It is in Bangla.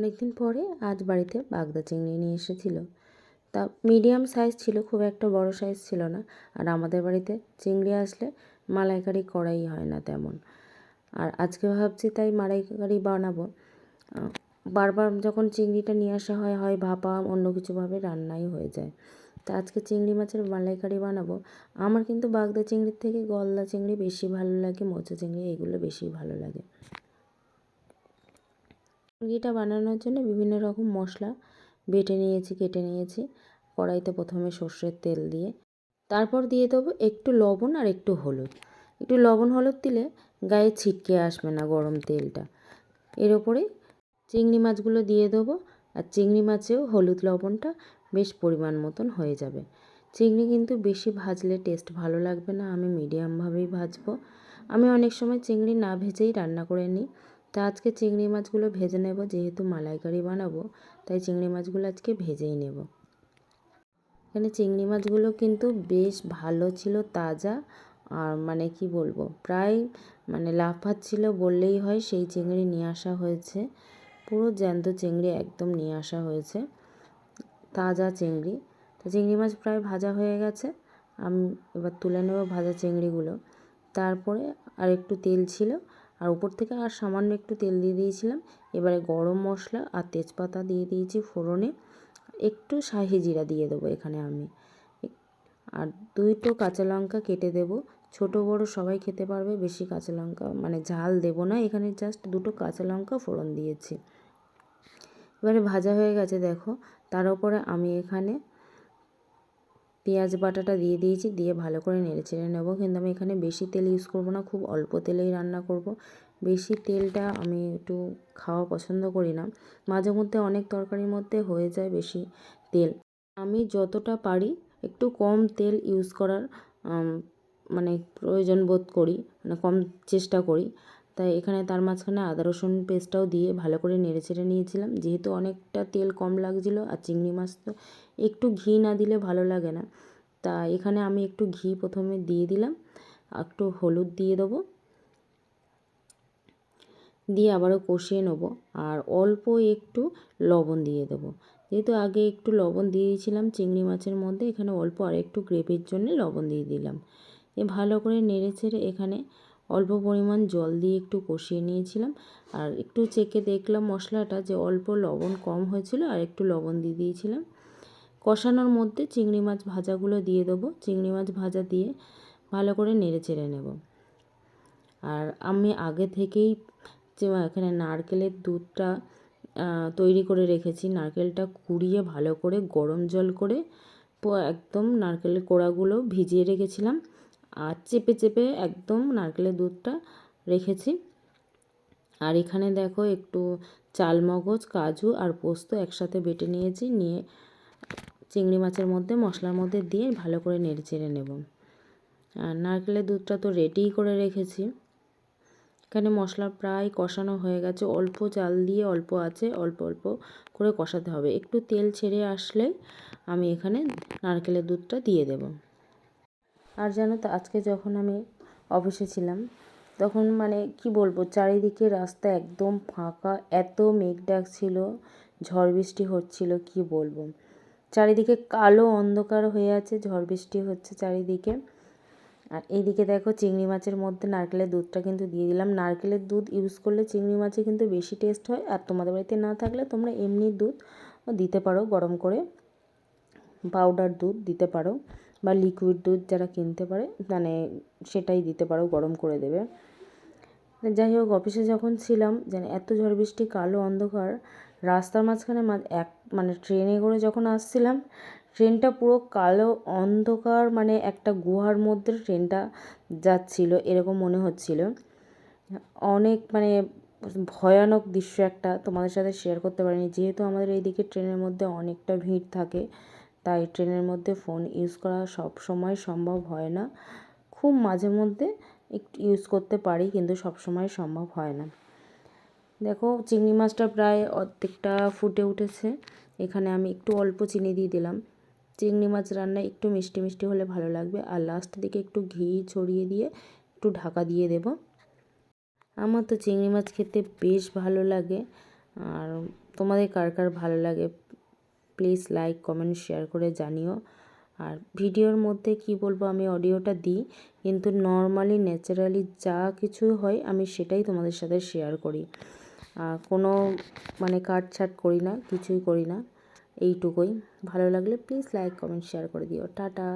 অনেকদিন পরে আজ বাড়িতে বাগদা চিংড়ি নিয়ে এসেছিল। তা মিডিয়াম সাইজ ছিল, খুব একটা বড় সাইজ ছিল না। আর আমাদের বাড়িতে চিংড়ি আসলে মালাইকারি করাই হয় না তেমন। আর আজকে ভাবছি তাই মালাইকারি বানাবো। বারবার যখন চিংড়িটা নিয়ে আসা হয়, হয় ভাপা অন্য কিছুভাবে রান্নাই হয়ে যায়। তা আজকে চিংড়ি মাছের মালাইকারি বানাবো। আমার কিন্তু বাগদা চিংড়ির থেকে গলদা চিংড়ি বেশি ভালো লাগে, মোচা চিংড়ি এগুলো বেশি ভালো লাগে। চিংড়িটা বানানোর জন্য বিভিন্ন রকম মশলা বেটে নিয়েছি, কেটে নিয়েছি। কড়াইতে প্রথমে সর্ষের তেল দিয়ে তারপর দিয়ে দেবো একটু লবণ আর একটু হলুদ। একটু লবণ হলুদ দিলে গায়ে ছিটকে আসবে না গরম তেলটা। এর ওপরে চিংড়ি মাছগুলো দিয়ে দেবো। আর চিংড়ি মাছেও হলুদ লবণটা বেশ পরিমাণ মতন হয়ে যাবে। চিংড়ি কিন্তু বেশি ভাজলে টেস্ট ভালো লাগবে না, আমি মিডিয়ামভাবেই ভাজবো। আমি অনেক সময় চিংড়ি না ভেজেই রান্না করে নিই। তা আজকে চিংড়ি মাছগুলো ভেজে নেব, যেহেতু মালাইকারি বানাবো তাই চিংড়ি মাছগুলো আজকে ভেজেই নেব। এখানে চিংড়ি মাছগুলো কিন্তু বেশ ভালো ছিল, তাজা। আর মানে কি বলবো, প্রায় লাফাচ্ছিল বললেই হয়, সেই চিংড়ি নিয়ে আসা হয়েছে। পুরো জ্যান্ত চিংড়ি একদম নিয়ে আসা হয়েছে, তাজা চিংড়ি। তো চিংড়ি মাছ প্রায় ভাজা হয়ে গেছে, আমি এবার তুলে নেব ভাজা চিংড়িগুলো। তারপরে আর একটু তেল ছিল, আর উপর থেকে আর সামান্য একটু তেল দিয়ে দিয়েছিলাম। এবারে গরম মশলা আর তেজপাতা দিয়ে দিয়েছি ফোড়নে। একটু শাহি জিরা দিয়ে দেবো এখানে আমি। আর 2টো কাঁচা লঙ্কা কেটে দেব, ছোট বড় সবাই খেতে পারবে, বেশি কাঁচা লঙ্কা ঝাল দেব না এখানে, জাস্ট 2টো কাঁচা লঙ্কা ফোড়ন দিয়েছি। এবারে ভাজা হয়ে গেছে দেখো। তার উপরে আমি এখানে পেঁয়াজ বাটাটা দিয়ে দিয়েছি, দিয়ে ভালো করে নেড়ে চেড়ে নেব। কিন্তু আমি এখানে বেশি তেল ইউজ করব না, খুব অল্প তেলেই রান্না করব। বেশি তেলটা আমি একটু খাওয়া পছন্দ করি না। মাঝে মধ্যে অনেক তরকারির মধ্যে হয়ে যায় বেশি তেল। আমি যতটা পারি একটু কম তেল ইউজ করার প্রয়োজন বোধ করি, কম চেষ্টা করি। তাই এখানে তার মাঝখানে আদা রসুন পেস্টটাও দিয়ে ভালো করে নেড়ে চেড়ে নিয়েছিলাম, যেহেতু অনেকটা তেল কম লাগছিল। আর চিংড়ি মাছ তো একটু ঘি না দিলে ভালো লাগে না। তা এখানে আমি একটু ঘি প্রথমে দিয়ে দিলাম, একটু হলুদ দিয়ে দেবো, দিয়ে আবারও কষিয়ে নেব। আর অল্প একটু লবণ দিয়ে দেবো, যেহেতু আগে একটু লবণ দিয়ে দিয়েছিলাম চিংড়ি মাছের মধ্যে, এখানে অল্প আর একটু গ্রেভির জন্য লবণ দিয়ে দিলাম। ভালো করে নেড়ে চেড়ে এখানে অল্প পরিমাণ জল দিয়ে একটু কষিয়ে নিয়েছিলাম। আর একটু চেখে দেখলাম মশলাটা যে অল্প লবণ কম হয়েছিল, আর একটু লবণ দিয়ে দিয়েছিলাম। কষানোর মধ্যে চিংড়ি মাছ ভাজাগুলো দিয়ে দেবো, চিংড়ি মাছ ভাজা দিয়ে ভালো করে নেড়ে চেড়ে নেব। আর আমি আগে থেকেই এখানে নারকেলের দুধটা তৈরি করে রেখেছি। নারকেলটা কুড়িয়ে ভালো করে গরম জল করে একদম নারকেলের কোড়াগুলো ভিজিয়ে রেখেছিলাম, আর চেপে চেপে একদম নারকেলের দুধটা রেখেছি। আর এখানে দেখো একটু চালমগজ, কাজু আর পোস্ত একসাথে বেটে নিয়েছি, নিয়ে চিংড়ি মাছের মধ্যে মশলার মধ্যে দিয়ে ভালো করে নেড়ে চেড়ে নেব। আর নারকেলের দুধটা তো রেডিই করে রেখেছি। এখানে মশলা প্রায় কষানো হয়ে গেছে, অল্প চাল দিয়ে অল্প আছে অল্প অল্প করে কষাতে হবে। একটু তেল ছেড়ে আসলে আমি এখানে নারকেলের দুধটা দিয়ে দেব। আর জানো তো, আজকে যখন আমি অফিসে ছিলাম তখন কি বলবো, চারিদিকে রাস্তা একদম ফাঁকা, এত মেঘ ডাকছিল, ঝড় বৃষ্টি হচ্ছিল, কি বলবো। চারিদিকে কালো অন্ধকার হয়ে আছে, ঝড় বৃষ্টি হচ্ছে চারিদিকে। আর এইদিকে দেখো চিংড়ি মাছের মধ্যে নারকেলের দুধটা কিন্তু দিয়ে দিলাম। নারকেলের দুধ ইউজ করলে চিংড়ি মাছে কিন্তু বেশি টেস্ট হয়। আর তোমাদের বাড়িতে না থাকলে তোমরা এমনি দুধ দিতে পারো, গরম করে পাউডার দুধ দিতে পারো, বা লিকুইড দুধ যারা কিনতে পারে সেটাই দিতে পারো, গরম করে দেবে। যাই হোক, অফিসে যখন ছিলাম এত ঝড় বৃষ্টি, কালো অন্ধকার, রাস্তার মাঝখানে ট্রেনে করে যখন আসছিলাম, ট্রেনটা পুরো কালো অন্ধকার, একটা গুহার মধ্যে ট্রেনটা যাচ্ছিল এরকম মনে হচ্ছিল। অনেক ভয়ানক দৃশ্য একটা, তোমাদের সাথে শেয়ার করতে পারিনি, যেহেতু আমাদের এইদিকে ট্রেনের মধ্যে অনেকটা ভিড় থাকে, তাই ট্রেনের মধ্যে ফোন ইউজ করা সব সময় সম্ভব হয় না। খুব মাঝে মধ্যে একটু ইউজ করতে পারি, কিন্তু সব সময় সম্ভব হয় না। দেখো চিংড়ি মাছটা প্রায় অর্ধেকটা ফুটে উঠেছে। এখানে আমি একটু অল্প চিনি দিয়ে দিলাম। চিংড়ি মাছ রান্নায় একটু মিষ্টি মিষ্টি হলে ভালো লাগবে। আর লাস্ট দিকে একটু ঘি ছড়িয়ে দিয়ে একটু ঢাকা দিয়ে দেব। আমার তো চিংড়ি মাছ খেতে বেশ ভালো লাগে। আর তোমাদের কার কার ভালো লাগে প্লিজ লাইক কমেন্ট শেয়ার করে জানিও। আর ভিডিওর মধ্যে কি বলবো, আমি অডিওটা দিই কিন্তু নর্মালি ন্যাচারালি যা কিছু হয় আমি সেটাই তোমাদের সাথে শেয়ার করি। কোনো মানে কাটছাট করি না, কিছুই করি না, এইটুকুই। ভালো লাগলে প্লিজ লাইক কমেন্ট শেয়ার করে দিও। টাটা।